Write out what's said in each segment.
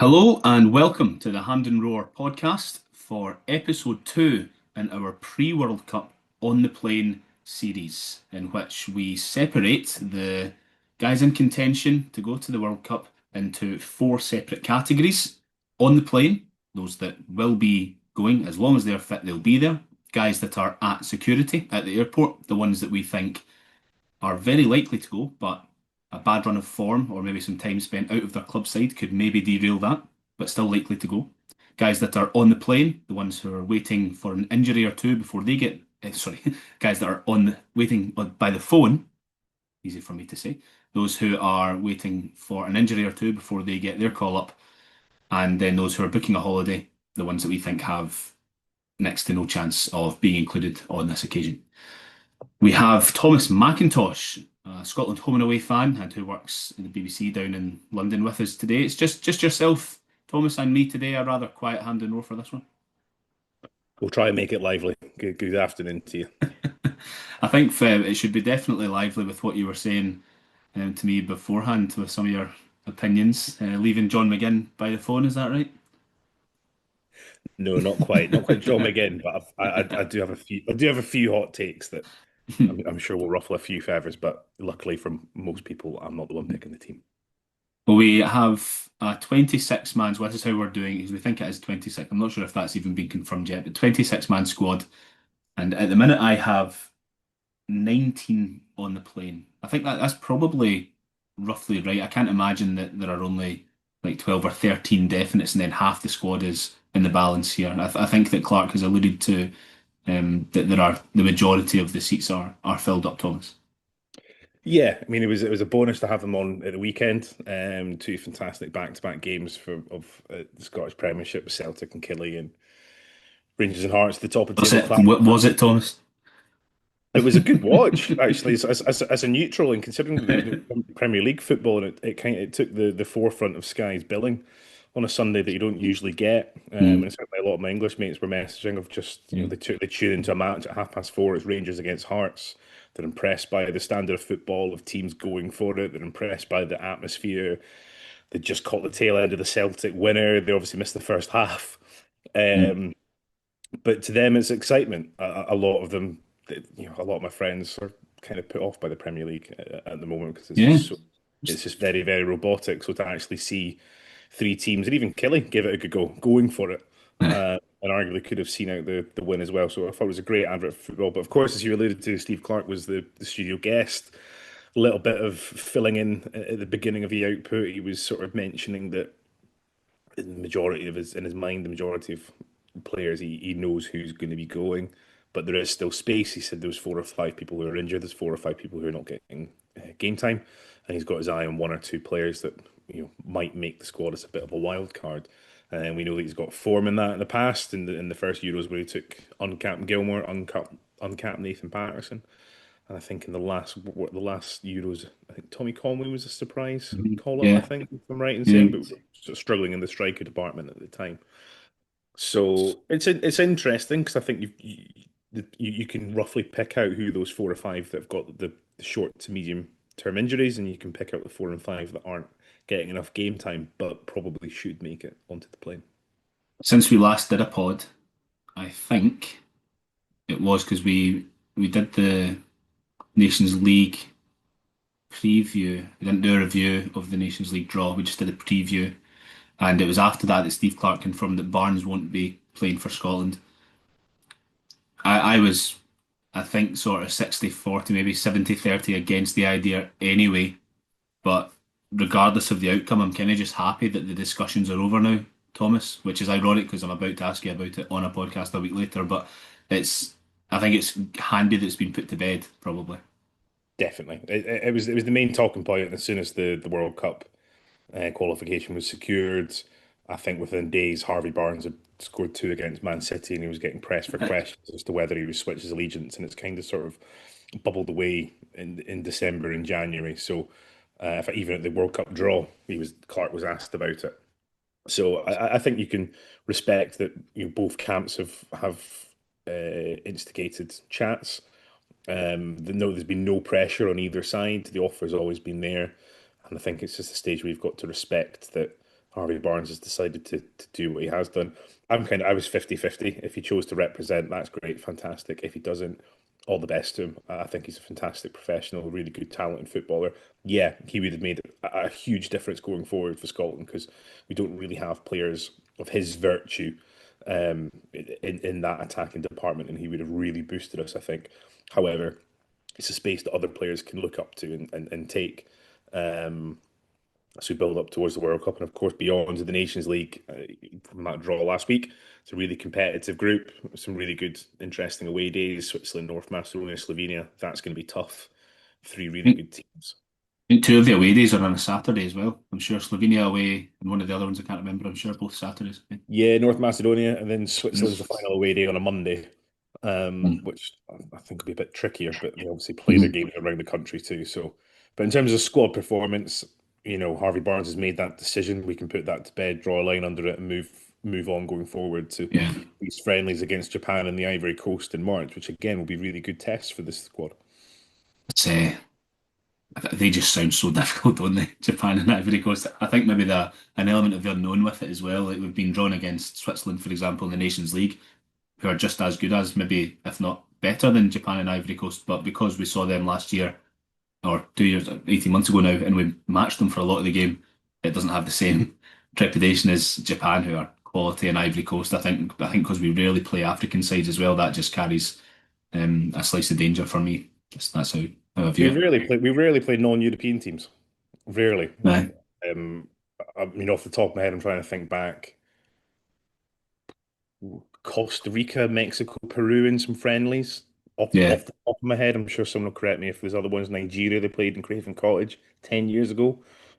Hello and welcome to the Hampden Roar podcast for episode 2 in our pre-World Cup on the plane series, in which we separate the guys in contention to go to the World Cup into four separate categories. On the plane, those that will be going, as long as they're fit, they'll be there. Guys that are at security at the airport, the ones that we think are very likely to go, but a bad run of form or maybe some time spent out of their club side could maybe derail that, but still likely to go. Guys that are on the plane, the ones who are waiting for an injury or two before they get, sorry, guys that are waiting by the phone, easy for me to say, those who are waiting for an injury or two before they get their call up, and then those who are booking a holiday, the ones that we think have next to no chance of being included on this occasion. We have Thomas Mackintosh, a Scotland home and away fan, and who works in the BBC down in London with us today. It's just yourself, Thomas, and me today. A rather quiet hand and roar for this one. We'll try and make it lively. Good afternoon to you. I think it should be definitely lively with what you were saying to me beforehand with some of your opinions. Leaving John McGinn by the phone, is that right? No, not quite John McGinn, but I do have a few. I do have a few hot takes that I'm sure will ruffle a few feathers. But luckily, from most people, I'm not the one picking the team. Well, we have a 26 man, so this is how we're doing it, 'cause we think it is 26. I'm not sure if that's even been confirmed yet, but 26 man squad. And at the minute, I have 19 on the plane. I think that's probably roughly right. I can't imagine that there are only like 12 or 13 definites and then half the squad is in the balance here. I think that Clarke has alluded to that there are the majority of the seats are filled up, Thomas. Yeah, I mean it was a bonus to have them on at the weekend. Two fantastic back-to-back games for the Scottish Premiership with Celtic and Killie and Rangers and Hearts at the top of the Was table it, class. was it, Thomas? It was a good watch, actually, as a neutral, and considering the Premier League football, and it took the forefront of Sky's billing on a Sunday that you don't usually get. Mm, And certainly a lot of my English mates were messaging of just, yeah. they tune into a match at 4:30. It's Rangers against Hearts. They're impressed by the standard of football of teams going for it. They're impressed by the atmosphere. They just caught the tail end of the Celtic winner. They obviously missed the first half. Mm, Um, but to them, it's excitement. A lot of them, a lot of my friends are kind of put off by the Premier League at the moment because yeah. it's just very, very robotic. So to actually see three teams, and even Kelly gave it a good go, going for it, and arguably could have seen out the win as well. So I thought it was a great advert for football. But of course, as you alluded to, Steve Clarke was the studio guest. A little bit of filling in at the beginning of the output. He was sort of mentioning that in his mind, the majority of players he knows who's going to be going, but there is still space. He said there's 4 or 5 people who are injured. There's 4 or 5 people who are not getting game time, and he's got his eye on 1 or 2 players that might make the squad as a bit of a wild card. And we know that he's got form in that in the past in the first Euros where he took uncapped Gilmore, uncapped Nathan Patterson. And I think in the last Euros, I think Tommy Conway was a surprise Mhm. call up, I Yeah. think, if I'm right in Yeah. saying, but sort of struggling in the striker department at the time. So it's interesting because I think you can roughly pick out who those 4 or 5 that have got the short to medium term injuries, and you can pick out the 4 and 5 that aren't getting enough game time, but probably should make it onto the plane. Since we last did a pod, I think it was because we did the Nations League preview. We didn't do a review of the Nations League draw. We just did a preview, and it was after that that Steve Clarke confirmed that Barnes won't be playing for Scotland. I was, I think, sort of 60-40, maybe 70-30 against the idea anyway. But regardless of the outcome, I'm kind of just happy that the discussions are over now, Thomas, which is ironic because I'm about to ask you about it on a podcast a week later. But it's, I think it's handy that it's been put to bed, probably. Definitely, it was the main talking point as soon as the World Cup qualification was secured. I think within days, Harvey Barnes had scored 2 against Man City, and he was getting pressed for questions as to whether he would switch his allegiance, and it's kind of sort of bubbled away in December and January. So, even at the World Cup draw, Clarke was asked about it. So I think you can respect that both camps have instigated chats. No, there's been no pressure on either side. The offer's always been there, and I think it's just a stage where you've got to respect that Harvey Barnes has decided to do what he has done. I was 50-50. If he chose to represent, that's great, fantastic. If he doesn't, all the best to him. I think he's a fantastic professional, really good talent and footballer. Yeah, he would have made a huge difference going forward for Scotland because we don't really have players of his virtue in that attacking department, and he would have really boosted us, I think. However, it's a space that other players can look up to and take. As we build up towards the World Cup, and of course beyond the Nations League, from that draw last week. It's a really competitive group, some really good, interesting away days. Switzerland, North Macedonia, Slovenia. That's going to be tough. Three really think, good teams. I think two of the away days are on a Saturday as well. I'm sure Slovenia away and one of the other ones I can't remember. I'm sure both Saturdays. Yeah, North Macedonia, and then Switzerland's the Mm. final away day on a Monday, Mm. which I think will be a bit trickier. But they obviously play their Mhm. games around the country too. So, but in terms of squad performance, Harvey Barnes has made that decision. We can put that to bed, draw a line under it, and move on going forward to Yeah, these friendlies against Japan and the Ivory Coast in March, which again will be really good tests for this squad. it's they just sound so difficult, don't they? Japan and Ivory Coast. I think maybe an element of the unknown with it as well. Like we've been drawn against Switzerland, for example, in the Nations League, who are just as good as, maybe if not better than Japan and Ivory Coast. But because we saw them last year or 2 years, 18 months ago now, and we matched them for a lot of the game, it doesn't have the same trepidation as Japan, who are quality, and Ivory Coast. I think because we rarely play African sides as well, that just carries a slice of danger for me. Just that's how I view it. We rarely play non-European teams. Rarely. Aye. Um, off the top of my head, I'm trying to think back. Costa Rica, Mexico, Peru in some friendlies. Yeah. Off the top of my head, I'm sure someone will correct me if there's other ones. Nigeria, they played in Craven Cottage 10 years ago.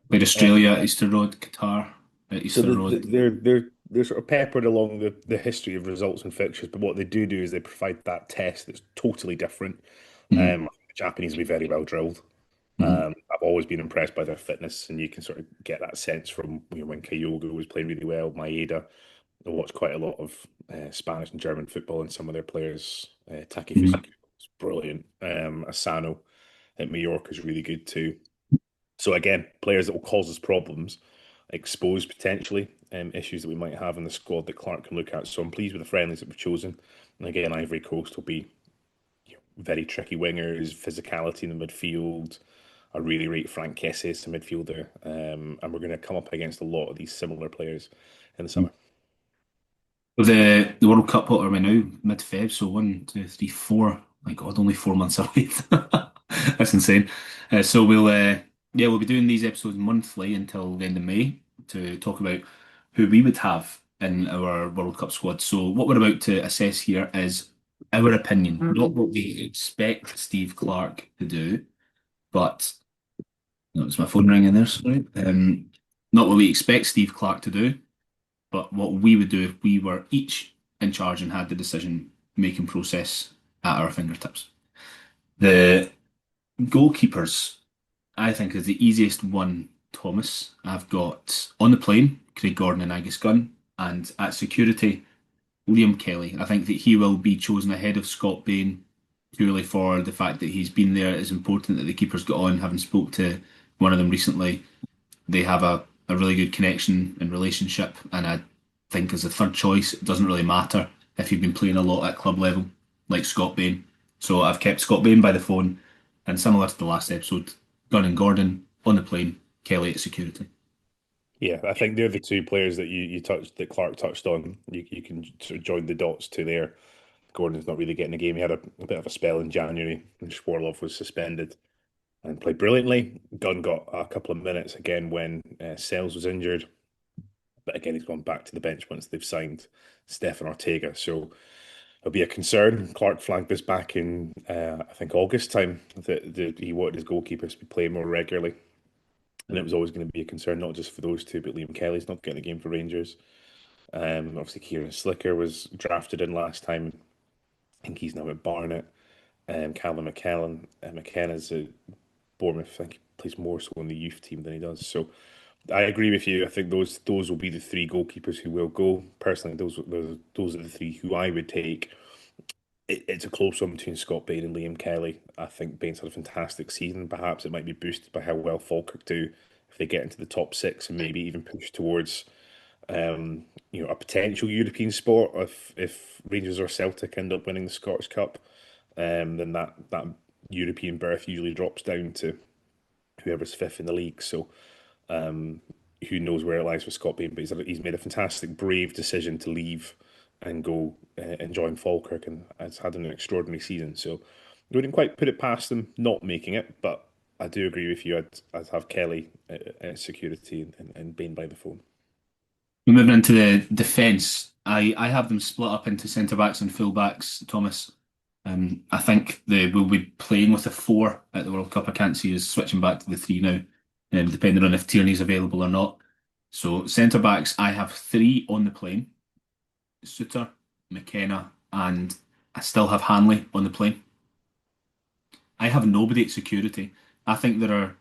Played Uh, Australia at Easter Road, Qatar at so Easter Road. they're sort of peppered along the history of results and fixtures, but what they do is they provide that test that's totally different. Hmm. The Japanese will be very well drilled. Hmm. I've always been impressed by their fitness, and you can sort of get that sense from when Kyogo was playing really well, Maeda. I watched quite a lot of Spanish and German football, and some of their players, Takefusa Hmm. was brilliant. Asano at Mallorca is really good too. So again, players that will cause us problems, expose potentially issues that we might have in the squad that Clarke can look at. So I'm pleased with the friendlies that we've chosen. And again, Ivory Coast will be very tricky wingers, physicality in the midfield. I really rate Frank Kessie as a midfielder, and we're going to come up against a lot of these similar players in the summer. Well, the World Cup, what are we now? Mid-Feb, so 1, 2, 3, 4. My God, only 4 months away. That's insane. So we'll be doing these episodes monthly until the end of May to talk about who we would have in our World Cup squad. So what we're about to assess here is our opinion, not what we expect Steve Clarke to do, but that was my phone ringing there, sorry. Not what we expect Steve Clarke to do, but what we would do if we were each in charge and had the decision making process at our fingertips. The goalkeepers, I think, is the easiest one. Thomas, I've got on the plane Craig Gordon and Angus Gunn, and at security Liam Kelly. I think that he will be chosen ahead of Scott Bain purely for the fact that he's been there. It's important that the keepers got on. Having spoke to one of them recently, they have a really good connection and relationship. And I think as a third choice, it doesn't really matter if you've been playing a lot at club level, like Scott Bain. So I've kept Scott Bain by the phone, and similar to the last episode, Gunn and Gordon on the plane, Kelly at security. Yeah, I think they're the two players that you touched that Clarke touched on. You can sort of join the dots to there. Gordon's not really getting a game. He had a bit of a spell in January when Schwarloff was suspended and played brilliantly. Gunn got a couple of minutes again when Sells was injured, but again he's gone back to the bench once they've signed Stefan Ortega. So it'll be a concern. Clarke flagged this back in I think August time that he wanted his goalkeepers to be playing more regularly. And it was always going to be a concern, not just for those two, but Liam Kelly's not getting a game for Rangers. Obviously, Kieran Slicker was drafted in last time. I think he's now at Barnet. Callum McKenna's at Bournemouth. I think he plays more so on the youth team than he does. So I agree with you. I think those will be the three goalkeepers who will go. Personally, those are the three who I would take. It's a close one between Scott Bain and Liam Kelly. I think Bain's had a fantastic season. Perhaps it might be boosted by how well Falkirk do. if they get into the top six and maybe even push towards a potential European spot. If Rangers or Celtic end up winning the Scottish Cup, then that European berth usually drops down to whoever's fifth in the league. So who knows where it lies with Scott Bain, but he's made a fantastic, brave decision to leave and go and join Falkirk, and has had an extraordinary season. So we wouldn't quite put it past them not making it, but I do agree with you. I'd have Kelly at security and Bain by the phone. Moving into the defence, I have them split up into centre backs and full backs, Thomas. I think they will be playing with a four at the World Cup. I can't see us switching back to the three now, depending on if Tierney's available or not. So centre backs, I have three on the plane: Suter, McKenna, and I still have Hanley on the plane. I have nobody at security. I think there are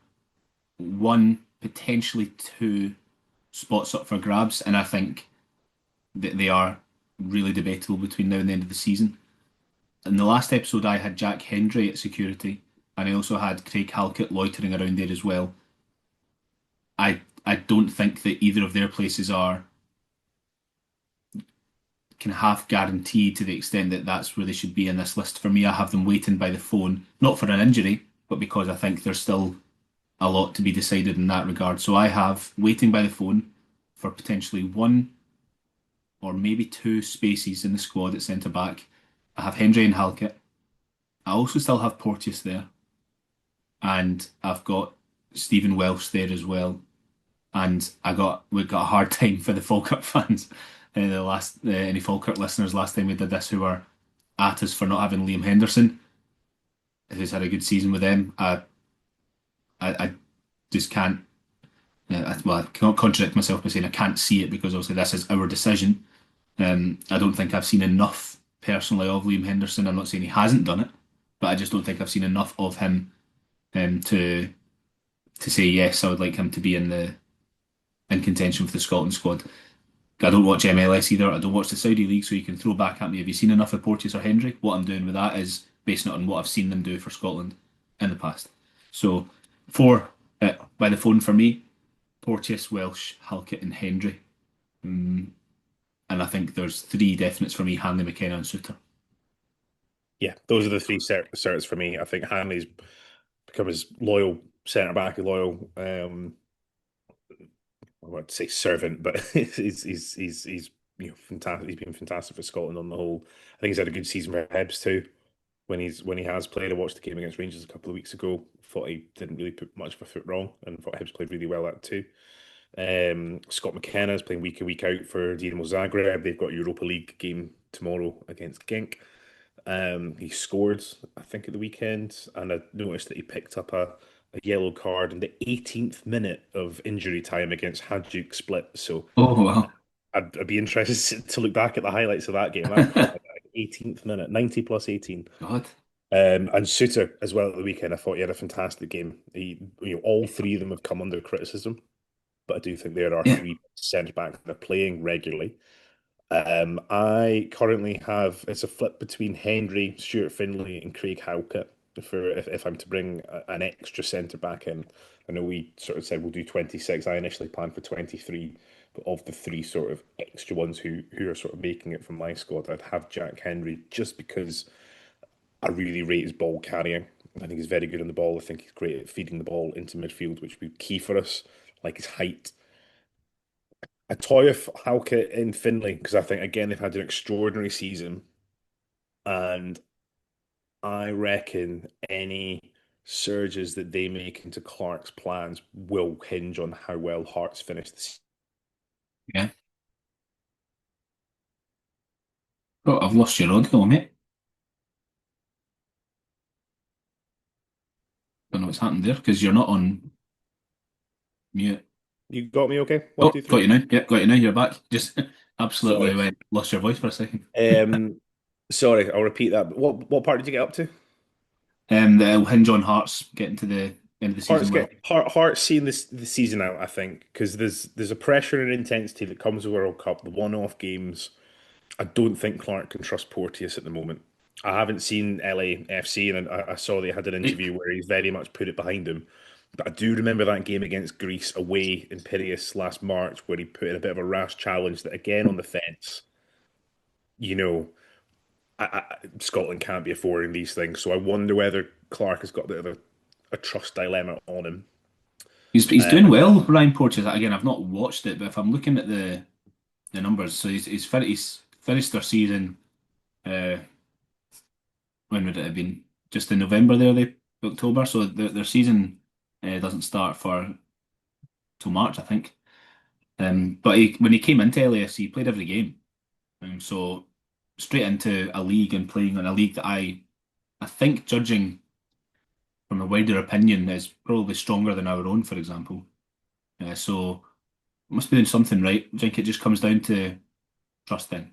one, potentially two spots up for grabs, and I think that they are really debatable between now and the end of the season. In the last episode, I had Jack Hendry at security, and I also had Craig Halkett loitering around there as well. I don't think that either of their places are can half guaranteed to the extent that that's where they should be in this list. For me, I have them waiting by the phone, not for an injury, but because I think there's still a lot to be decided in that regard. So I have waiting by the phone for potentially one or maybe two spaces in the squad at centre back. I have Hendry and Halkett. I also still have Porteous there, and I've got Stephen Welsh there as well. And we got a hard time for the Falkirk fans. The last any Falkirk listeners last time we did this who were at us for not having Liam Henderson, who's had a good season with them. I just can't. Well, I can't contradict myself by saying I can't see it because obviously this is our decision. I don't think I've seen enough personally of Liam Henderson. I'm not saying he hasn't done it, but I just don't think I've seen enough of him to say yes. I would like him to be in contention for the Scotland squad. I don't watch MLS either. I don't watch the Saudi league, so you can throw back at me. Have you seen enough of Porteous or Hendry? What I'm doing with that is basing it on what I've seen them do for Scotland in the past. So, four by the phone for me: Porteous, Welsh, Halkett, and Hendry. Mm, and I think there's three definites for me: Hanley, McKenna, and Suter. Yeah, those are the three certs for me. I think Hanley's become his loyal centre back, a loyal I want to say servant, but he's fantastic. He's been fantastic for Scotland on the whole. I think he's had a good season for Hibs too. When he has played, I watched the game against Rangers a couple of weeks ago. Thought he didn't really put much of a foot wrong, and thought Hibs played really well at too. Scott McKenna is playing week in week out for Dinamo Zagreb. They've got a Europa League game tomorrow against Genk. He scored, I think, at the weekend, and I noticed that he picked up a yellow card in the 18th minute of injury time against Hajduk Split. So Oh wow, I'd be interested to look back at the highlights of that game. That caught my eye. 18th minute, 90 plus 18. God, And Suter as well at the weekend. I thought he had a fantastic game. All three of them have come under criticism, but I do think there are yeah. three centre backs that are playing regularly. I currently have it's a flip between Hendry, Stuart Findlay, and Craig Halkett. For if I'm to bring an extra centre back in, I know we sort of said we'll do 26. I initially planned for 23, but of the three sort of extra ones who are sort of making it from my squad, I'd have Jack Henry just because I really rate his ball carrying. I think he's very good on the ball. I think he's great at feeding the ball into midfield, which would be key for us, like his height. I toy with Halkett in Finlay because I think again they've had an extraordinary season, and I reckon any surges that they make into Clarke's plans will hinge on how well Hearts finish the season. Yeah. Oh, I've lost your audio, mate. Don't know what's happened there because you're not on mute. You got me okay? One, Oh, two, got three. you now. Yep, got you now. You're back. Just absolutely Sorry. went, lost your voice for a second. Um, sorry, I'll repeat that. What part did you get up to? That'll hinge on Hearts getting to the end of the Hearts season well. get Hearts seeing this the season out, I think, because there's a pressure and intensity that comes with World Cup, the one-off games. I don't think Clarke can trust Porteous at the moment. I haven't seen LAFC, and I saw they had an Right. interview where he's very much put it behind him. But I do remember that game against Greece away in Piraeus last March, where he put in a bit of a rash challenge that, again, on the fence, you know, Scotland can't be affording these things. So I wonder whether Clarke has got a bit of a trust dilemma on him. He's Uh, doing well, Ryan Porteous. Again, I've not watched it, but if I'm looking at the numbers, so he's finished their season. Uh, when would it have been? Just in November there, they October. So their season doesn't start for till March, I think. But when he came into LAFC, he played every game. So straight into a league and playing in a league that I think, judging from a wider opinion, is probably stronger than our own, for example. So must be doing something right. I think it just comes down to trust then.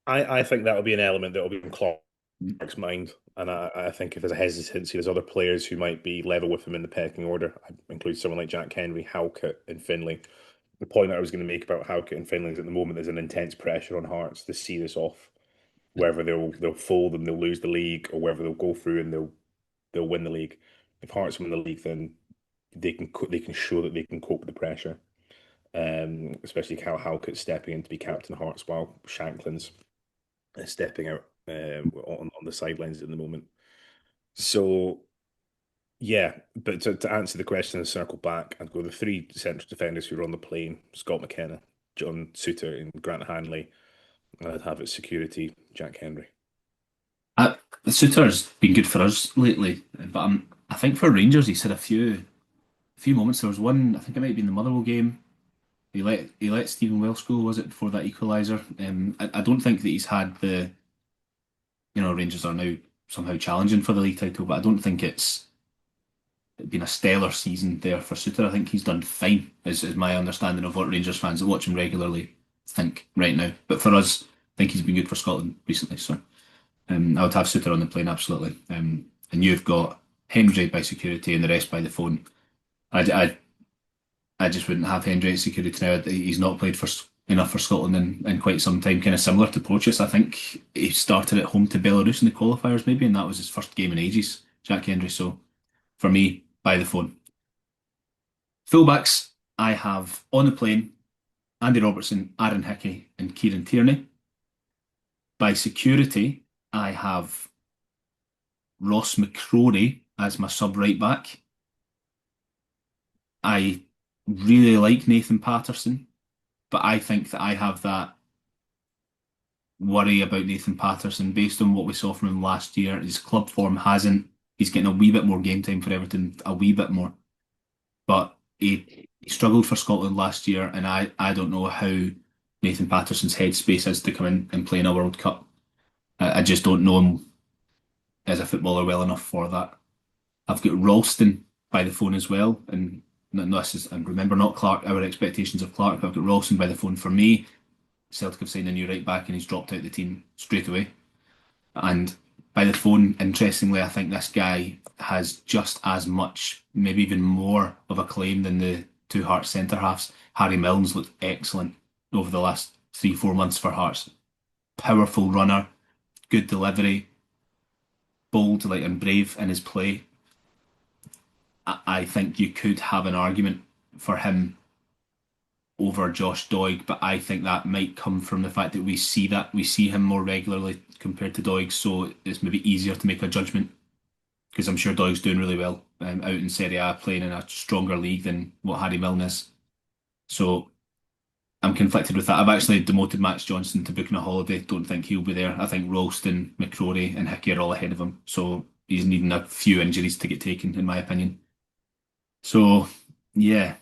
I think that'll be an element that will be in Clarke's mind. And I think if there's a hesitancy, there's other players who might be level with him in the pecking order. I include someone like Jack Henry, Halkett, and Finlay. The point that I was going to make about Halkett and Finlay is at the moment there's an intense pressure on Hearts to see this off, whether they'll fold and they'll lose the league, or whether they'll go through and they'll win the league. If Hearts win the league, then they can show that they can cope with the pressure. Especially Cal Halkett stepping in to be captain of Hearts while Shanklin's stepping out on the sidelines at the moment. So yeah, but to answer the question and circle back, I'd go the three central defenders who were on the plane: Scott McKenna, John Souttar, and Grant Hanley. And I'd have it security Jack Henry. Uh, Suter's been good for us lately, but I think for Rangers he's had a few moments. There was one, I think it might have been the Motherwell game. He let Stephen Welsh go, was it, before that equaliser? I don't think that he's had Rangers are now somehow challenging for the league title, but I don't think it's been a stellar season there for Suter. I think he's done fine, is my understanding of what Rangers fans that watch him regularly think right now. But for us, I think he's been good for Scotland recently. So I would have Suter on the plane, absolutely. And you've got Hendry by security and the rest by the phone. I, I, I just wouldn't have Hendry at security now. He's not played for enough for Scotland in quite some time. Kind of similar to Porteous. I think he started at home to Belarus in the qualifiers, maybe, and that was his first game in ages, Jack Hendry. So for me, by the phone. Fullbacks, I have on the plane Andy Robertson, Aaron Hickey, and Kieran Tierney. By security, I have Ross McCrory as my sub right back. I really like Nathan Patterson, but I think that I have that worry about Nathan Patterson based on what we saw from him last year. His club form hasn't. He's getting a wee bit more game time for Everton, a wee bit more. But he struggled for Scotland last year, and I don't know how Nathan Patterson's headspace is to come in and play in a World Cup. I just don't know him as a footballer well enough for that. I've got Ralston by the phone as well, and and remember, not Clarke, our expectations of Clarke. I've got Ralston by the phone for me. Celtic have signed a new right back and he's dropped out the team straight away. And by the phone, interestingly, I think this guy has just as much, maybe even more of a claim than the two Hearts centre halves. Harry Milne's looked excellent over the last 3, 4 months for Hearts. Powerful runner, good delivery, bold and brave in his play. I think you could have an argument for him over Josh Doig, but I think that might come from the fact that we see him more regularly compared to Doig, so it's maybe easier to make a judgment because I'm sure Doig's doing really well out in Serie A, playing in a stronger league than what Harry Milne is. So I'm conflicted with that. I've actually demoted Max Johnson to booking a holiday. Don't think he'll be there. I think Ralston, McCrory, and Hickey are all ahead of him. So he's needing a few injuries to get taken, in my opinion. So yeah,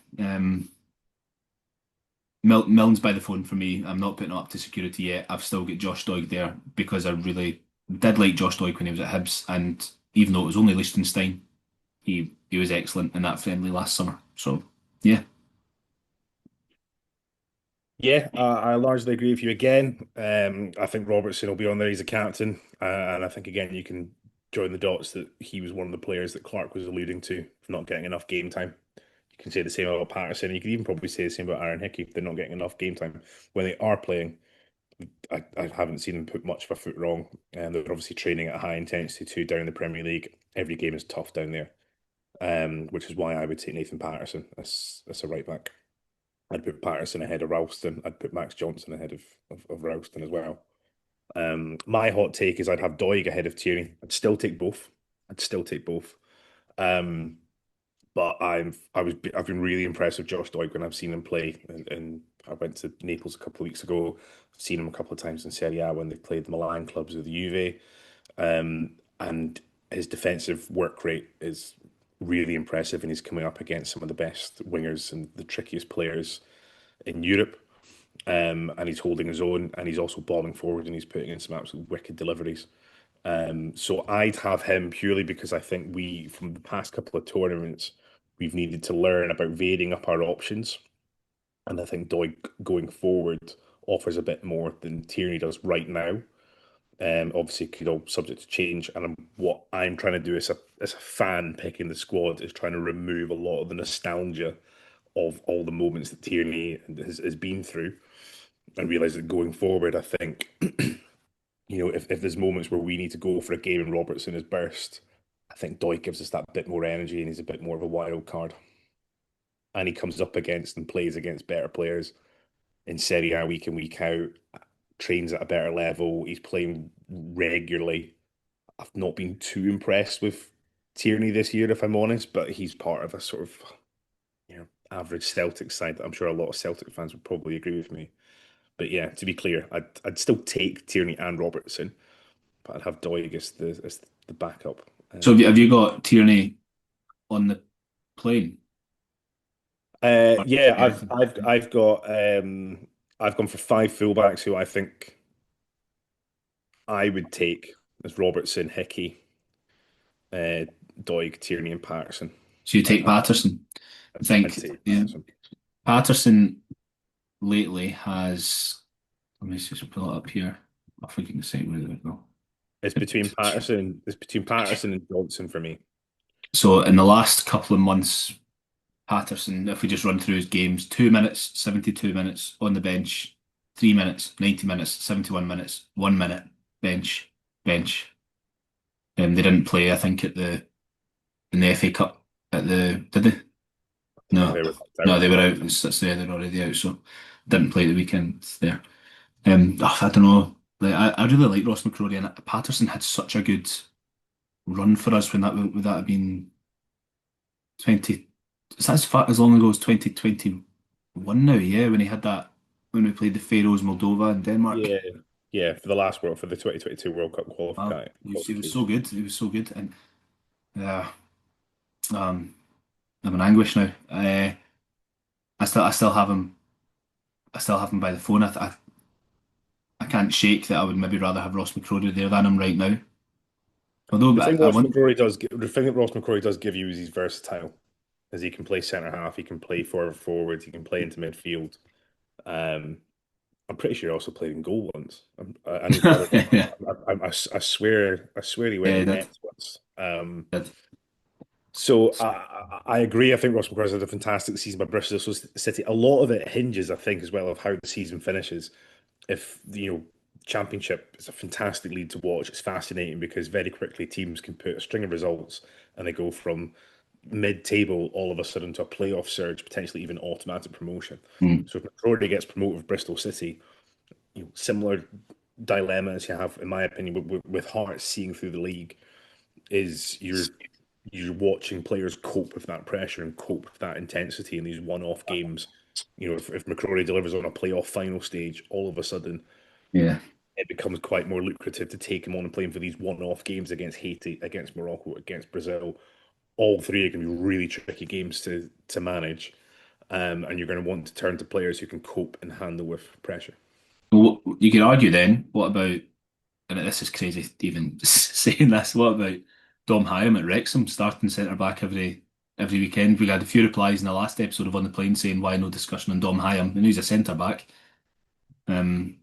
Milne's by the phone for me. I'm not putting it up to security yet. I've still got Josh Doig there because I really did like Josh Doig when he was at Hibs, and even though it was only Liechtenstein, he was excellent in that friendly last summer. So yeah, Yeah, I largely agree with you again. I think Robertson will be on there. He's a captain, and I think again you can join the dots that he was one of the players that Clarke was alluding to for not getting enough game time. You can say the same about Patterson. You could even probably say the same about Aaron Hickey if they're not getting enough game time. When they are playing, I haven't seen them put much of a foot wrong. And they're obviously training at a high intensity too down in the Premier League. Every game is tough down there. which is why I would take Nathan Patterson as a right back. I'd put Patterson ahead of Ralston. I'd put Max Johnson ahead of Ralston as well. My hot take is I'd have Doig ahead of Tierney. I'd still take both. I'd still take both. Um, but I've been really impressed with Josh Doig when I've seen him play, and I went to Naples a couple of weeks ago. I've seen him a couple of times in Serie A when they played the Milan clubs with the Juve, and his defensive work rate is really impressive, and he's coming up against some of the best wingers and the trickiest players in Europe. And he's holding his own, and he's also balling forward, and he's putting in some absolute wicked deliveries. So I'd have him purely because I think from the past couple of tournaments, we've needed to learn about varying up our options. And I think Doig going forward offers a bit more than Tierney does right now. Obviously, could all subject to change. And what I'm trying to do as a fan picking the squad is trying to remove a lot of the nostalgia of all the moments that Tierney has been through, and realize that going forward, I think if there's moments where we need to go for a game and Robertson is burst, I think Doig gives us that bit more energy and he's a bit more of a wild card. And he comes up against and plays against better players in Serie A week in, week out, trains at a better level. He's playing regularly. I've not been too impressed with Tierney this year, if I'm honest, but he's part of a sort of average Celtic side that I'm sure a lot of Celtic fans would probably agree with me. But yeah, to be clear, I'd still take Tierney and Robertson, but I'd have Doig as the backup. So have you got Tierney on the plane? Or Yeah, I've anything? I've I've got I've gone for five fullbacks who I think I would take as Robertson, Hickey, uh, Doig, Tierney, and Patterson. So you take I'd, Patterson. I I'd think, take yeah, Patterson. Patterson lately has. Let me just pull it up here. I think you can say where we go. It's between Patterson and Johnson for me. So in the last couple of months, Patterson, if we just run through his games, 2 minutes, 72 minutes on the bench, 3 minutes, 90 minutes, 71 minutes, 1 minute, bench, bench. They didn't play, I think, in the FA Cup did they? I think No, they were no, out. they were out. It's there, they're already out, so didn't play the weekend there. I don't know. Like, I really like Ross McCrory, and Patterson had such a good run for us when would that have been 20? Is that as long ago as 2021 now? Yeah, when he had that when we played the Faroes, Moldova, and Denmark. Yeah, yeah, for the 2022 World Cup Wow, he was so qualification. good. He was so good, and yeah, um, I'm in anguish now. I still have him. I still have him by the phone. I can't shake that I would maybe rather have Ross McCrory there than him right now. Although I want, The thing that Ross McCrory does give you is he's versatile, as he can play centre half, he can play forward, he can play into midfield. Um, I'm pretty sure he also played in goal once. And his brother. yeah, I swear he went in that net once. that So I agree. I think Ross McCrory's had a fantastic season by Bristol City. A lot of it hinges, I think, as well of how the season finishes. If Championship is a fantastic league to watch. It's fascinating because very quickly teams can put a string of results and they go from mid-table all of a sudden to a playoff surge, potentially even automatic promotion. mm, So if McCrory gets promoted with Bristol City, similar dilemmas you have, in my opinion, with Hearts seeing through the league is you're watching players cope with that pressure and cope with that intensity in these one-off games. If McCrory delivers on a playoff final stage, all of a sudden yeah. it becomes quite more lucrative to take him on and play him for these one-off games against Haiti, against Morocco, against Brazil. All three are going to be really tricky games to manage, and you're going to want to turn to players who can cope and handle with pressure. Well, you could argue then, what about, and this is crazy even saying this, what about Dom Hyam at Wrexham starting centre back every weekend? We had a few replies in the last episode of On the Plane saying why no discussion on Dom Hyam, and he's a centre back. Um,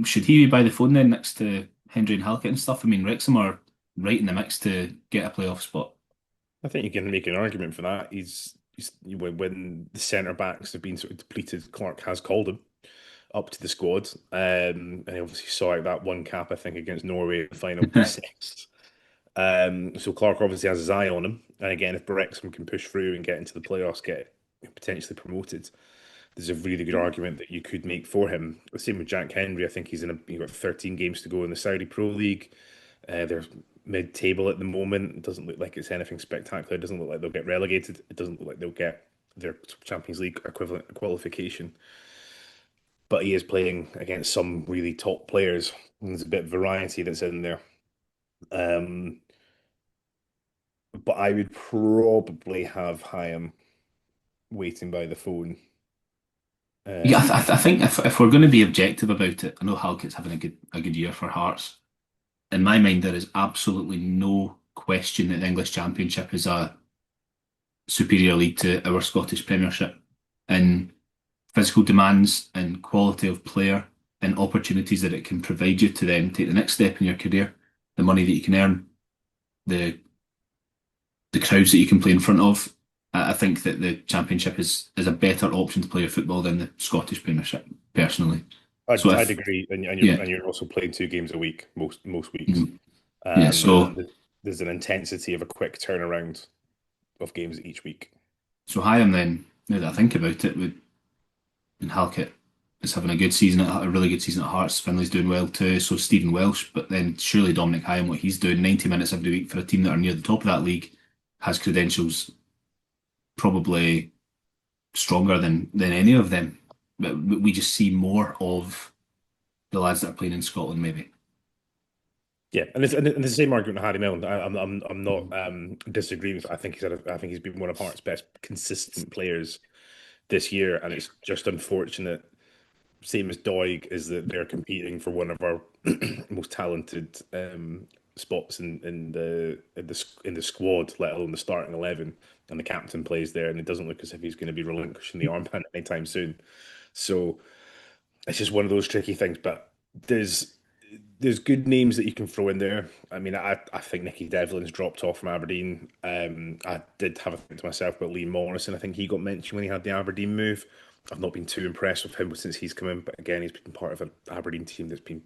should he be by the phone then next to Hendry and Halkett and stuff? I mean, Wrexham are right in the mix to get a playoff spot. I think you can make an argument for that. When the centre backs have been sort of depleted, Clarke has called him up to the squad, and he obviously saw out that one cap I think against Norway in the final assist. So Clarke obviously has his eye on him. And again, if Wrexham can push through and get into the playoffs, get potentially promoted, there's a really good argument that you could make for him. The same with Jack Henry. I think he's got 13 games to go in the Saudi Pro League. They're mid-table at the moment. It doesn't look like it's anything spectacular. It doesn't look like they'll get relegated. It doesn't look like they'll get their Champions League equivalent qualification. But he is playing against some really top players. And there's a bit of variety that's in there. Um, but I would probably have Hyam waiting by the phone. Yeah, Um, I think if we're going to be objective about it, I know Halkett's having a good year for Hearts. In my mind, there is absolutely no question that the English Championship is a superior league to our Scottish Premiership in physical demands and quality of player and opportunities that it can provide you to then take the next step in your career, the money that you can earn, the the crowds that you can play in front of. I think that the Championship is a better option to play your football than the Scottish Premiership, personally. So I'd if agree, and yeah, you're also playing 2 games a week most weeks. mhm, yeah, so There's an intensity of a quick turnaround of games each week. so Hyam then, now that I think about it, would and Halkett is having a good season, a really good season at Hearts. Finley's doing well too. So Stephen Welsh, but then surely Dominic Hyam, what he's doing, 90 minutes every week for a team that are near the top of that league, has credentials probably stronger than any of them. But we just see more of the lads that are playing in Scotland, maybe. Yeah, and the same argument with Harry Milne. I'm not disagreeing with. I think he's been one of Hearts' best consistent players this year, and it's just unfortunate. Same as Doig is that they're competing for one of our most talented spots in the squad, let alone the starting 11, and the captain plays there, and it doesn't look as if he's going to be relinquishing the armband anytime soon. So it's just one of those tricky things. But there's there's good names that you can throw in there. I mean, I think Nicky Devlin's dropped off from Aberdeen. I did have a think to myself about Lee Morrison. I think he got mentioned when he had the Aberdeen move. I've not been too impressed with him since he's come in, but again, he's been part of an Aberdeen team that's been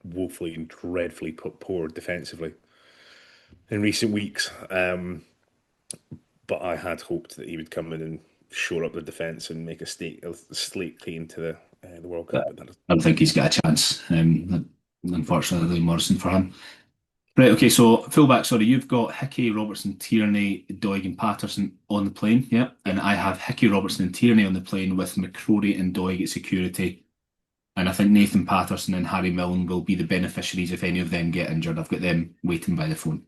woefully and dreadfully poor defensively in recent weeks. But I had hoped that he would come in and shore up the defence and make a slate clean to the World Cup, But but that doesn't I don't think happen. he's got a chance. Unfortunately, Morrison for him. Right, okay, so fullback, sorry, you've got Hickey, Robertson, Tierney, Doig, and Patterson on the plane, yeah. Yeah. And I have Hickey, Robertson, and Tierney on the plane with McCrory and Doig at security. And I think Nathan Patterson and Harry Milne will be the beneficiaries if any of them get injured. I've got them waiting by the phone.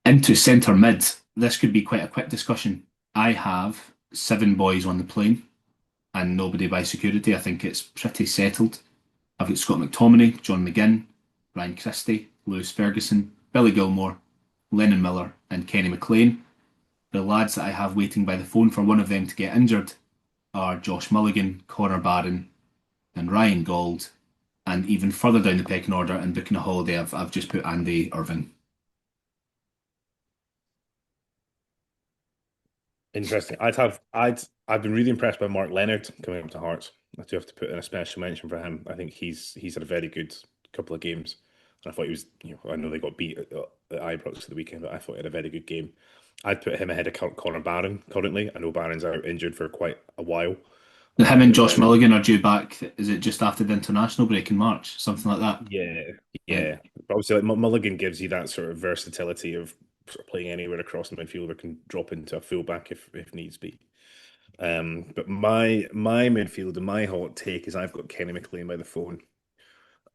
Into centre mid, this could be quite a quick discussion. I have 7 boys on the plane and nobody by security. I think it's pretty settled. I've got Scott McTominay, John McGinn, Ryan Christie, Lewis Ferguson, Billy Gilmore, Lennon Miller, and Kenny McLean. The lads that I have waiting by the phone for one of them to get injured are Josh Mulligan, Connor Barron, and Ryan Gold. And even further down the pecking order and booking a holiday, I've just put Andy Irving. Interesting. I've been really impressed by Mark Leonard coming up to Hearts. I do have to put in a special mention for him. I think he's had a very good couple of games. And I thought he was, I know they got beat at Ibrox for the weekend, but I thought he had a very good game. I'd put him ahead of Connor Barron currently. I know Barron's out injured for quite a while. Him and But Josh Leonard, Mulligan are due back. Is it just after the international break in March? Something like that. yeah, Yeah. yeah. But obviously, like Mulligan gives you that sort of versatility of sort of playing anywhere across the midfield or can drop into a fullback if needs be. But my midfield and my hot take is I've got Kenny McLean by the phone.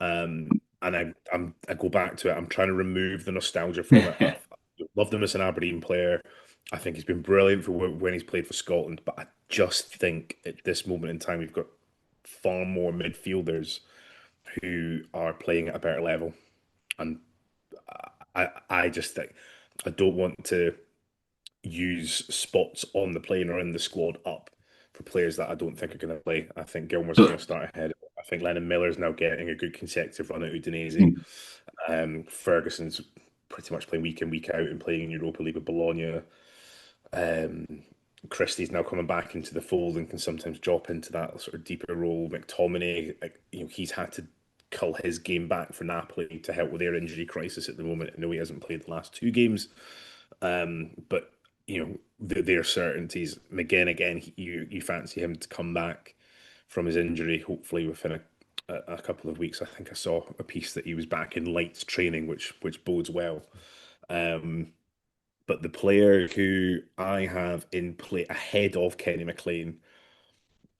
And I go back to it. I'm trying to remove the nostalgia from it. I've loved him as an Aberdeen player. I think he's been brilliant for when he's played for Scotland. But I just think at this moment in time, we've got far more midfielders who are playing at a better level. And I just think I don't want to use spots on the plane or in the squad up for players that I don't think are going to play. I think Gilmore's So, going to start ahead. I think Lennon Miller's now getting a good consecutive run at Udinese. Ferguson's pretty much playing week in, week out and playing in Europa League with Bologna. Um, Christie's now coming back into the fold and can sometimes drop into that sort of deeper role. McTominay, he's had to cull his game back for Napoli to help with their injury crisis at the moment. I know he hasn't played the last 2 games, But their certainties. McGinn again, you fancy him to come back from his injury, hopefully within a couple of weeks. I think I saw a piece that he was back in lights training, which bodes well. Um, but the player who I have in play ahead of Kenny McLean,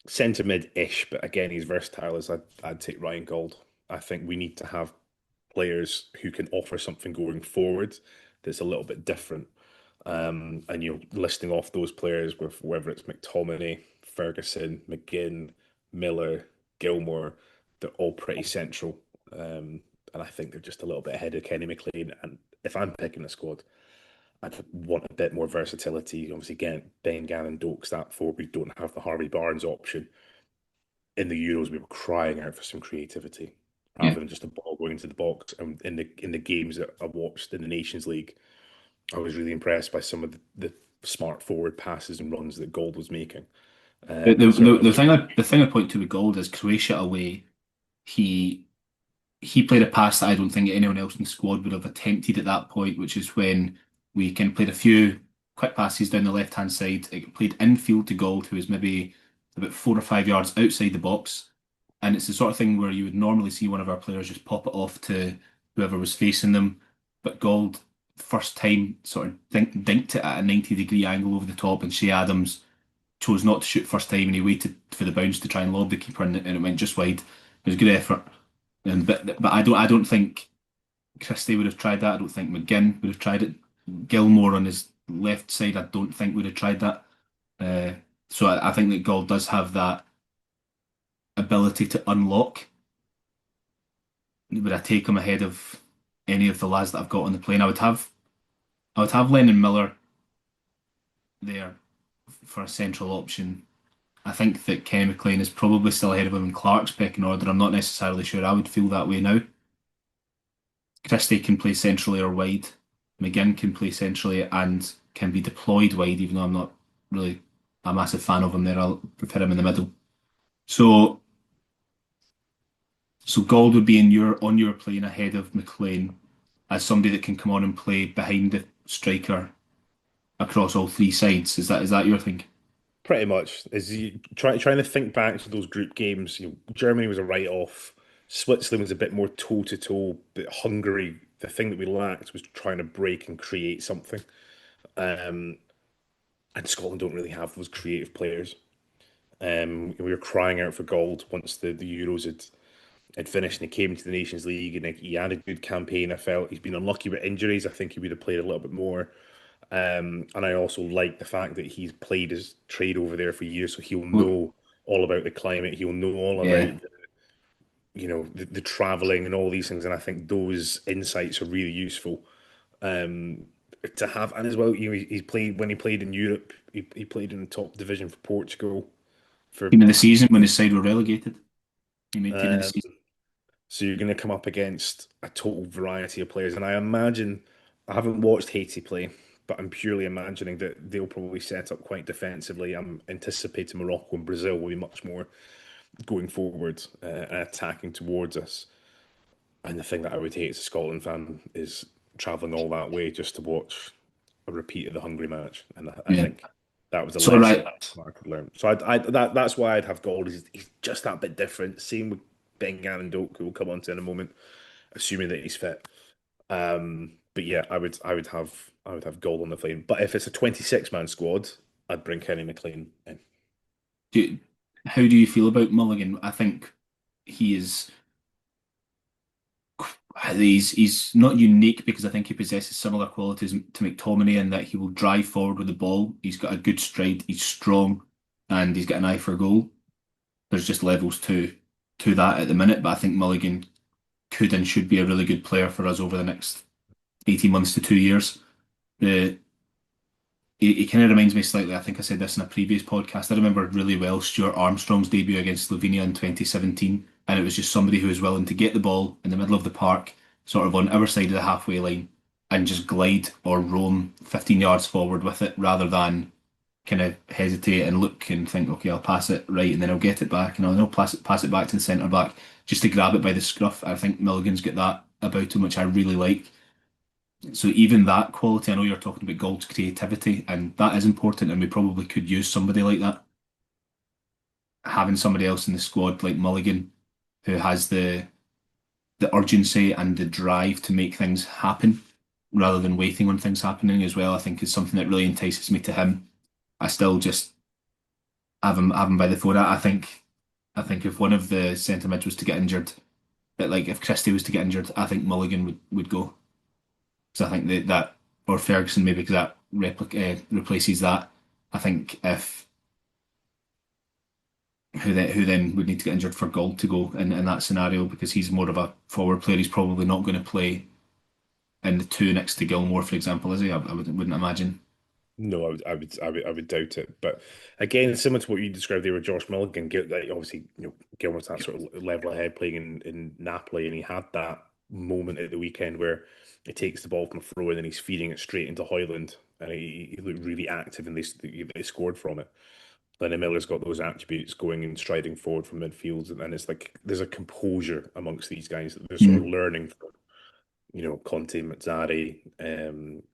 centre mid-ish, but again he's versatile. I'd take Ryan Gold. I think we need to have players who can offer something going forward that's a little bit different. And listing off those players with whether it's McTominay, Ferguson, McGinn, Miller, Gilmore, they're all pretty central. And I think they're just a little bit ahead of Kenny McLean. And if I'm picking a squad, I'd want a bit more versatility. Obviously, again, Ben Gannon, Dokes, that forward. We don't have the Harvey Barnes option. In the Euros, we were crying out for some creativity Yeah. rather than just a ball going into the box. And in the games that I watched in the Nations League, I was really impressed by some of the smart forward passes and runs that Gold was making. The, the, And the, certainly, the thing I point to with Gold is Croatia away. He he played a pass that I don't think anyone else in the squad would have attempted at that point, which is when we kind of played a few quick passes down the left hand side. It played infield to Gold, who was maybe about 4 or 5 yards outside the box. And it's the sort of thing where you would normally see one of our players just pop it off to whoever was facing them. But Gold, first time, sort of dinked it at a 90-degree angle over the top, and Shea Adams chose not to shoot first time, and he waited for the bounce to try and lob the keeper, and it went just wide. It was a good effort. But I don't think Christie would have tried that. I don't think McGinn would have tried it. Gilmore on his left side, I don't think would have tried that. Uh, so I think that Gaul does have that ability to unlock. Would I take him ahead of any of the lads that I've got on the plane? I would have Lennon Miller there for a central option. I think that Kenny McLean is probably still ahead of him in Clarke's pecking order. I'm not necessarily sure I would feel that way now. Christie can play centrally or wide. McGinn can play centrally and can be deployed wide, even though I'm not really a massive fan of him there. I'll prefer him in the middle. So, so Gold would be in your plane ahead of McLean as somebody that can come on and play behind the striker across all three sides. Is that your thing? pretty much is you trying to think back to those group games. Germany was a write-off. Switzerland was a bit more toe-to-toe, but Hungary, the thing that we lacked was trying to break and create something. Um, and Scotland don't really have those creative players. We were crying out for gold once the Euros had finished and he came to the Nations League and he had a good campaign. I felt he's been unlucky with injuries. I think he would have played a little bit more. And I also like the fact that he's played his trade over there for years, so he'll Well, know all about the climate. He'll know all yeah. about the traveling and all these things. And I think those insights are really useful um, to have. And as well, he's played when he played in Europe. He played in the top division for Portugal for. Team of the season when his side were relegated. He made team of the Um, season. so you're going to come up against a total variety of players, and I imagine I haven't watched Haiti play, but I'm purely imagining that they'll probably set up quite defensively. I'm anticipating Morocco and Brazil will be much more going forward and attacking towards us. And the thing that I would hate as a Scotland fan is travelling all that way just to watch a repeat of the Hungary match. And I Yeah. think that was a So lesson right. that I could learn. So that's why I'd have Gold. He's just that bit different. Same with Ben Gannon Doak, who we'll come on to in a moment, assuming that he's fit. But yeah, I would have Gold on the flame. But if it's a 26-man squad, I'd bring Kenny McLean in. Do, how do you feel about Mulligan? I think he is. He's not unique because I think he possesses similar qualities to McTominay in that he will drive forward with the ball. He's got a good stride. He's strong, and he's got an eye for goal. There's just levels to that at the minute, but I think Mulligan could and should be a really good player for us over the next 18 months to 2 years. The He kind of reminds me slightly. I think I said this in a previous podcast. I remember really well Stuart Armstrong's debut against Slovenia in 2017, and it was just somebody who was willing to get the ball in the middle of the park, sort of on our side of the halfway line, and just glide or roam 15 yards forward with it, rather than kind of hesitate and look and think, okay, I'll pass it right, and then I'll get it back, and I'll pass it back to the centre back, just to grab it by the scruff. I think Milligan's got that about him, which I really like. So even that quality, I know you're talking about Gold's creativity, and that is important, and we probably could use somebody like that. Having somebody else in the squad like Mulligan, who has the urgency and the drive to make things happen rather than waiting on things happening as well, I think is something that really entices me to him. I still just have him by the phone. I think if one of the centre mids was to get injured, that like if Christie was to get injured, I think Mulligan would go. So I think that or Ferguson maybe because that replaces that. I think if who then would need to get injured for Gold to go in that scenario because he's more of a forward player. He's probably not going to play in the two next to Gilmore, for example, is he? I wouldn't imagine. No, I would doubt it. But again, similar to what you described there with Josh Milligan, obviously, Gilmore's that sort of level ahead playing in Napoli, and he had that moment at the weekend where he takes the ball from a throw and then he's feeding it straight into Hoyland, and he looked really active, and they scored from it. Lennon Miller's got those attributes going and striding forward from midfield, and it's like there's a composure amongst these guys that they're sort of Mm, learning from. Conte, Mazzari,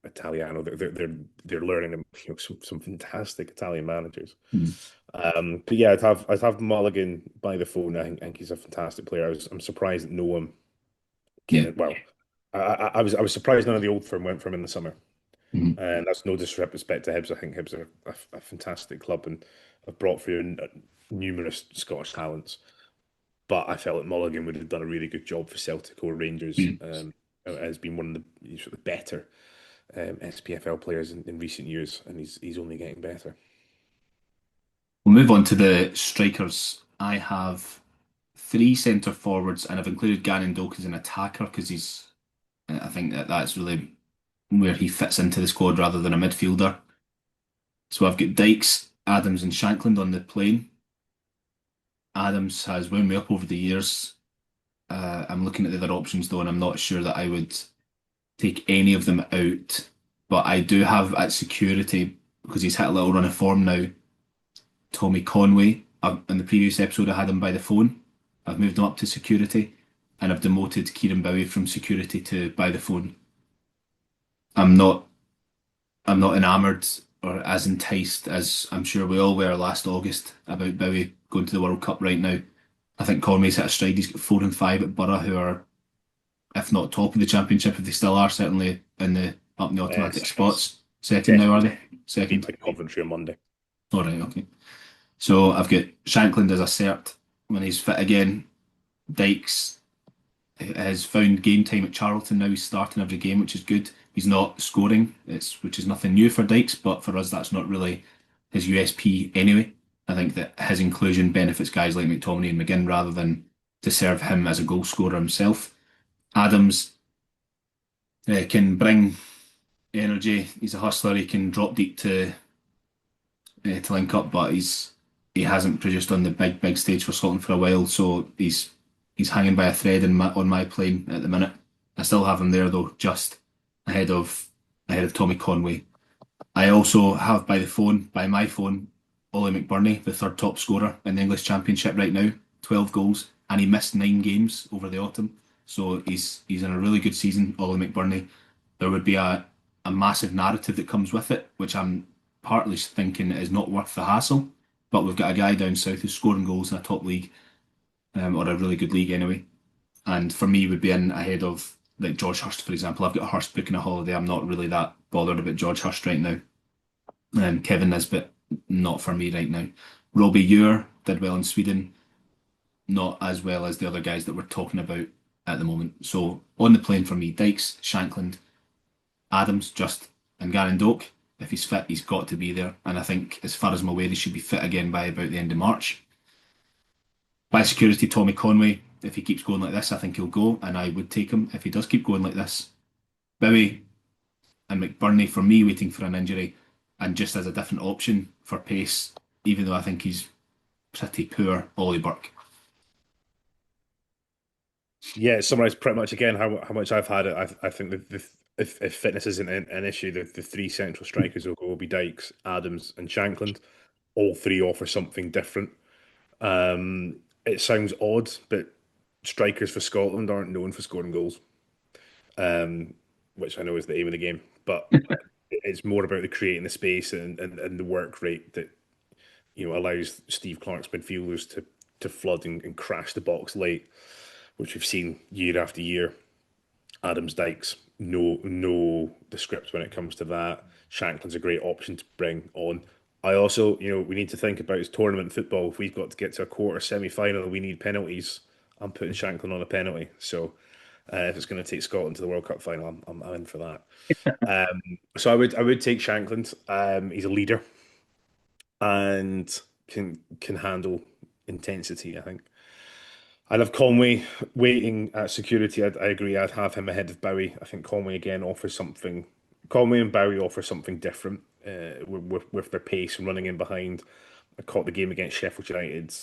Italiano. They're learning some fantastic Italian managers. mm. But yeah, I'd have Mulligan by the phone. I think he's a fantastic player. I'm surprised that no one Yeah. can. Well, I was surprised none of the old firm went for him in the summer. Mm. And that's no disrespect to Hibs. I think Hibs are a fantastic club and have brought through numerous Scottish talents. But I felt that Mulligan would have done a really good job for Celtic or Rangers. Mm. Has been one of the sort of better SPFL players in recent years, and he's only getting better. We'll move on to the strikers. I have three centre forwards, and I've included Gannon Doak as an attacker because I think that's really where he fits into the squad rather than a midfielder. So I've got Dykes, Adams, and Shankland on the plane. Adams has wound me up over the years. I'm looking at the other options though, and I'm not sure that I would take any of them out. But I do have at security because he's hit a little run of form now. Tommy Conway. In the previous episode, I had him by the phone. I've moved him up to security, and I've demoted Kieran Bowie from security to by the phone. I'm not I'm not enamoured or as enticed as I'm sure we all were last August about Bowie going to the World Cup right now. I think Conway's hit a stride. He's got 4 and 5 at Borough, who are, if not top of the championship, if they still are, certainly in the up in the automatic Second, spots. Second now, are second they? Second. beat Coventry on Monday. All right, okay. So I've got Shankland as a cert when he's fit again. Dykes has found game time at Charlton now. He's starting every game, which is good. He's not scoring, which is nothing new for Dykes, but for us, that's not really his USP anyway. I think that his inclusion benefits guys like McTominay and McGinn rather than to serve him as a goal scorer himself. Adams can bring energy. He's a hustler. He can drop deep to link up, but he hasn't produced on the big stage for Scotland for a while, so he's hanging by a thread on my plane at the minute. I still have him there though, just ahead of ahead of Tommy Conway. I also have by my phone, Ollie McBurney, the third top scorer in the English Championship right now, 12 goals, and he missed 9 games over the autumn. So he's in a really good season, Ollie McBurney. There would be a massive narrative that comes with it, which I'm partly thinking is not worth the hassle. But we've got a guy down south who's scoring goals in a top league, or a really good league anyway. And for me, would be in ahead of like George Hurst, for example. I've got Hurst booking a holiday. I'm not really that bothered about George Hurst right now. Kevin Nisbet, not for me right now. Robbie Ewer did well in Sweden, not as well as the other guys that we're talking about at the moment. So on the plane for me, Dykes, Shankland, Adams, just and Garen Doak. If he's fit, he's got to be there. And I think, as far as I'm aware, he should be fit again by about the end of March. By security, Tommy Conway. If he keeps going like this, I think he'll go, and I would take him if he does keep going like this. Bowie and McBurney for me, waiting for an injury, and just as a different option for pace, even though I think he's pretty poor, Ollie Burke. Yeah, it summarised pretty much again how much I've had it. I think that if fitness isn't an issue, the three central strikers will be Dykes, Adams, and Shankland. All three offer something different. It sounds odd, but strikers for Scotland aren't known for scoring goals. which I know is the aim of the game, but it's more about the creating the space and the work rate that allows Steve Clarke's midfielders to flood and crash the box late, which we've seen year after year. Adams Dykes know the script when it comes to that. Shanklin's a great option to bring on. I also, we need to think about his tournament football. If we've got to get to a quarter semi-final, we need penalties. I'm putting Shanklin on a penalty. So if it's going to take Scotland to the World Cup final, I'm in for that. So I would take Shanklin. He's a leader and can handle intensity, I think. I'd have Conway waiting at security. I agree. I'd have him ahead of Bowie. I think Conway again offers something. Conway and Bowie offer something different with their pace and running in behind. I caught the game against Sheffield United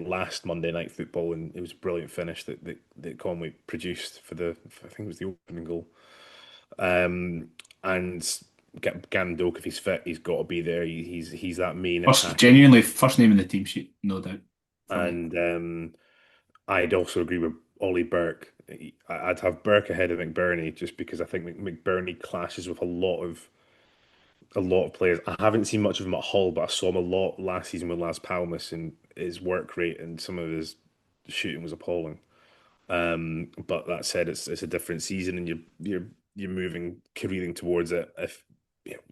last Monday Night Football, and it was a brilliant finish that Conway produced I think it was the opening goal. And Gannon Doak, if he's fit, he's got to be there. He's that main First, attacker. genuinely, first name in the team sheet, no doubt for me. And I'd also agree with Ollie Burke. I'd have Burke ahead of McBurney just because I think McBurney clashes with a lot of players. I haven't seen much of him at Hull, but I saw him a lot last season with Las Palmas, and his work rate and some of his shooting was appalling. But that said, it's a different season, and you're moving careering towards it. If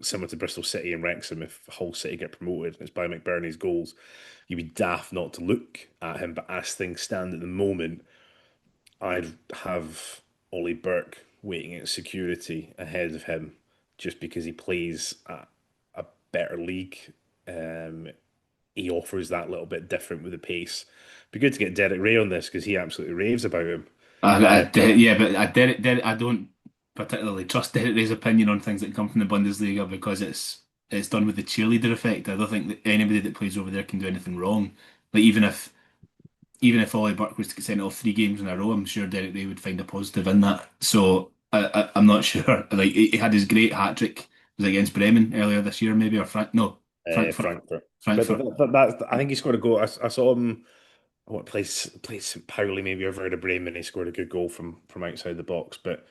similar to Bristol City and Wrexham, if Hull City get promoted, and it's by McBurney's goals, you'd be daft not to look at him. But as things stand at the moment, I'd have Ollie Burke waiting at security ahead of him, just because he plays at a better league. Um, he offers that little bit different with the pace. Be good to get Derek Ray on this because he absolutely raves about him. Uh, Yeah, but I don't particularly trust Derek Ray's opinion on things that come from the Bundesliga because it's done with the cheerleader effect. I don't think that anybody that plays over there can do anything wrong. Like even if Ollie Burke was to get sent off 3 games in a row, I'm sure Derek Ray would find a positive in that. So I'm not sure. Like he had his great hat trick was it against Bremen earlier this year, maybe or Frankfurt. Frankfurt. But Frankfurt. that's I think he scored a goal. I saw him. What place St. Pauli maybe over at Bremen. He scored a good goal from outside the box. But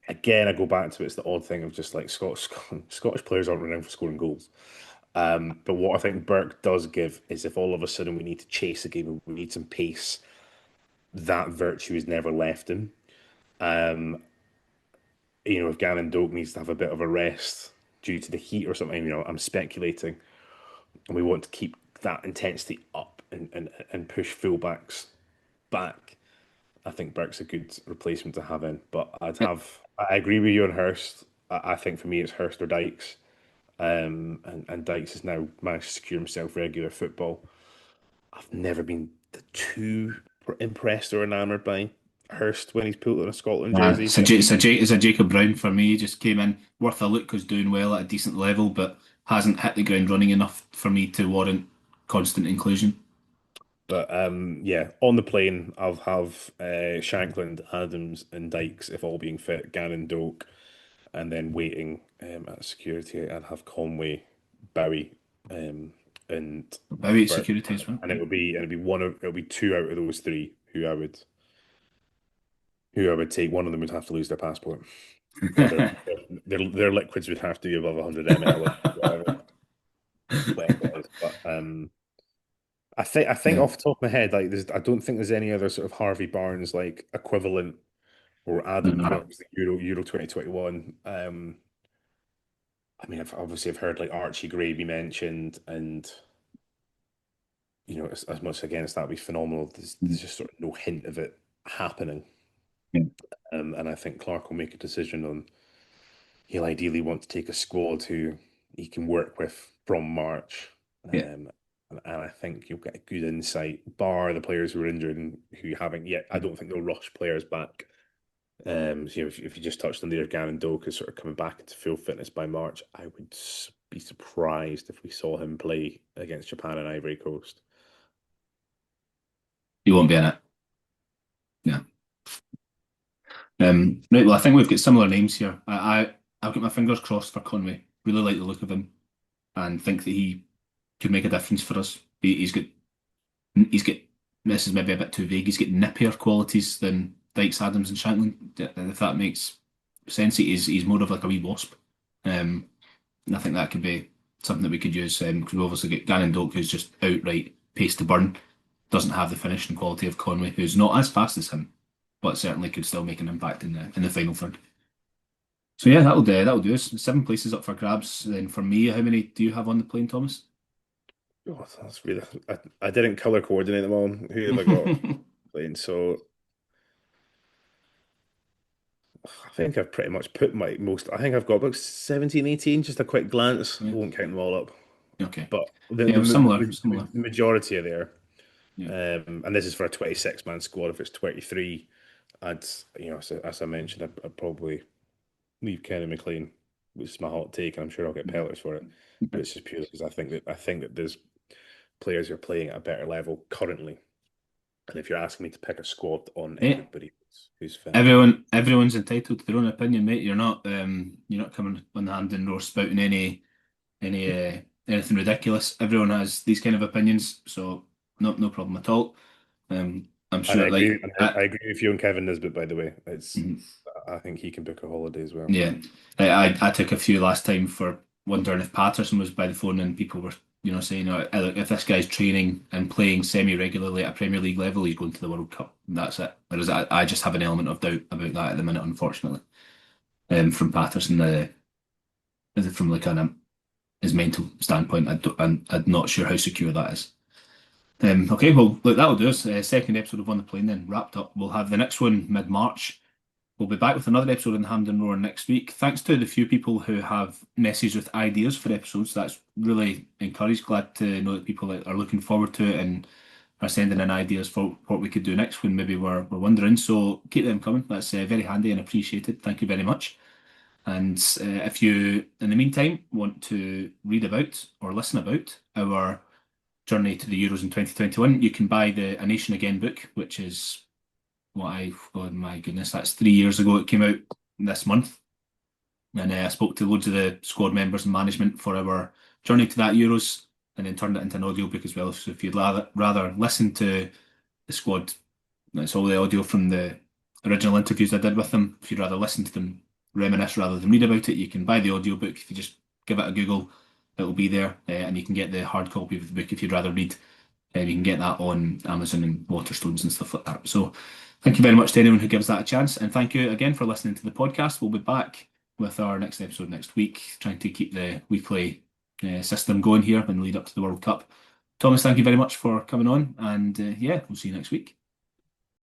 again, I go back to it's the odd thing of just like Scottish players aren't renowned for scoring goals. But what I think Burke does give is if all of a sudden we need to chase a game and we need some pace, that virtue is never left him. Um, if Gannon Doak needs to have a bit of a rest due to the heat or something, I'm speculating, and we want to keep that intensity up and push fullbacks back. I think Burke's a good replacement to have in, but I agree with you on Hurst. I think for me it's Hurst or Dykes. And Dykes has now managed to secure himself regular football. I've never been too impressed or enamored by Hurst when he's pulled on a Scotland jersey. It's a Jacob Brown for me. He just came in worth a look, was doing well at a decent level, but hasn't hit the ground running enough for me to warrant constant inclusion. But yeah, on the plane, I'll have Shankland, Adams, and Dykes if all being fit, Gannon, Doak, and then waiting at security, I'd have Conway, Bowie, and Very Burke, security as well. and it'll be two out of those three who I would take. One of them would have to lose their passport, or their liquids would have to be above 100 ml, whatever it is. But I think Yeah. off the top of my head, like I don't think there's any other sort of Harvey Barnes like equivalent or Adams when it was the Euro 2021. I mean, I've heard like Archie Gray be mentioned, and as much again as that would be phenomenal, there's just sort of no hint of it happening. And I think Clarke will make a decision on he'll ideally want to take a squad who he can work with from March. Yeah. And I think you'll get a good insight, bar the players who are injured and who haven't yet. I don't think they'll rush players back. So if you just touched on there, Gavin Doak is sort of coming back into full fitness by March. I would be surprised if we saw him play against Japan and Ivory Coast. You won't be in it. Yeah. Right. Well, I think we've got similar names here. I've got my fingers crossed for Conway. Really like the look of him, and think that he could make a difference for us. He's got. This is maybe a bit too vague. He's got nippier qualities than Dykes, Adams, and Shanklin. If that makes Sensi, he's more of like a wee wasp. And I think that could be something that we could use because we obviously get Gannon Doak, who's just outright pace to burn, doesn't have the finishing quality of Conway, who's not as fast as him, but certainly could still make an impact in the final third. So yeah, that'll do us. 7 places up for grabs. Then for me, how many do you have on the plane, Thomas? Oh, that's really. I didn't color coordinate them all. Who have I got playing? So I think I've pretty much put my most. I think I've got about 17, 18. Just a quick glance. I Yeah. won't count them all up, Okay. but the Yeah, the, similar, the, similar. the majority are there. Yeah. And this is for a 26-man squad. If it's 23, I'd as I mentioned, I'd probably leave Kenny McLean, which is my hot take, and I'm sure I'll get pelters for it. But it's just purely because I think that there's players who are playing at a better level currently. And if you're asking me to pick a squad on Yeah. everybody who's finished, Everyone's entitled to their own opinion, mate. You're not coming on the Hampden Roar spouting anything ridiculous. Everyone has these kind of opinions, so no problem at all. I'm and I sure, agree, like, and I agree with you on Kevin Nisbet, by the way. mhm. I think he can book a holiday as well. Yeah, I took a few last time for wondering if Patterson was by the phone, and people were, saying, oh, look, if this guy's training and playing semi-regularly at a Premier League level, he's going to the World Cup. That's it. Whereas I just have an element of doubt about that at the minute, unfortunately. From Patterson, from like his mental standpoint, I'm not sure how secure that is. Okay, well, look, that'll do us. Second episode of On the Plane then wrapped up. We'll have the next one mid-March. We'll be back with another episode in the Hampden Roar next week. Thanks to the few people who have messaged with ideas for episodes. That's really encouraged. Glad to know that people are looking forward to it and are sending in ideas for what we could do next when maybe we're wondering. So keep them coming. That's very handy and appreciated. Thank you very much. And if you, in the meantime, want to read about or listen about our journey to the Euros in 2021, you can buy the A Nation Again book, which is oh my goodness, that's 3 years ago. It came out this month. And I spoke to loads of the squad members and management for our journey to that Euros and then turned it into an audiobook as well. So if you'd rather listen to the squad, that's all the audio from the original interviews I did with them. If you'd rather listen to them reminisce rather than read about it, you can buy the audiobook. If you just give it a Google, it'll be there. And you can get the hard copy of the book if you'd rather read. You can get that on Amazon and Waterstones and stuff like that. So thank you very much to anyone who gives that a chance. And thank you again for listening to the podcast. We'll be back with our next episode next week, trying to keep the weekly system going here in the lead up to the World Cup. Thomas, thank you very much for coming on. And yeah, we'll see you next week.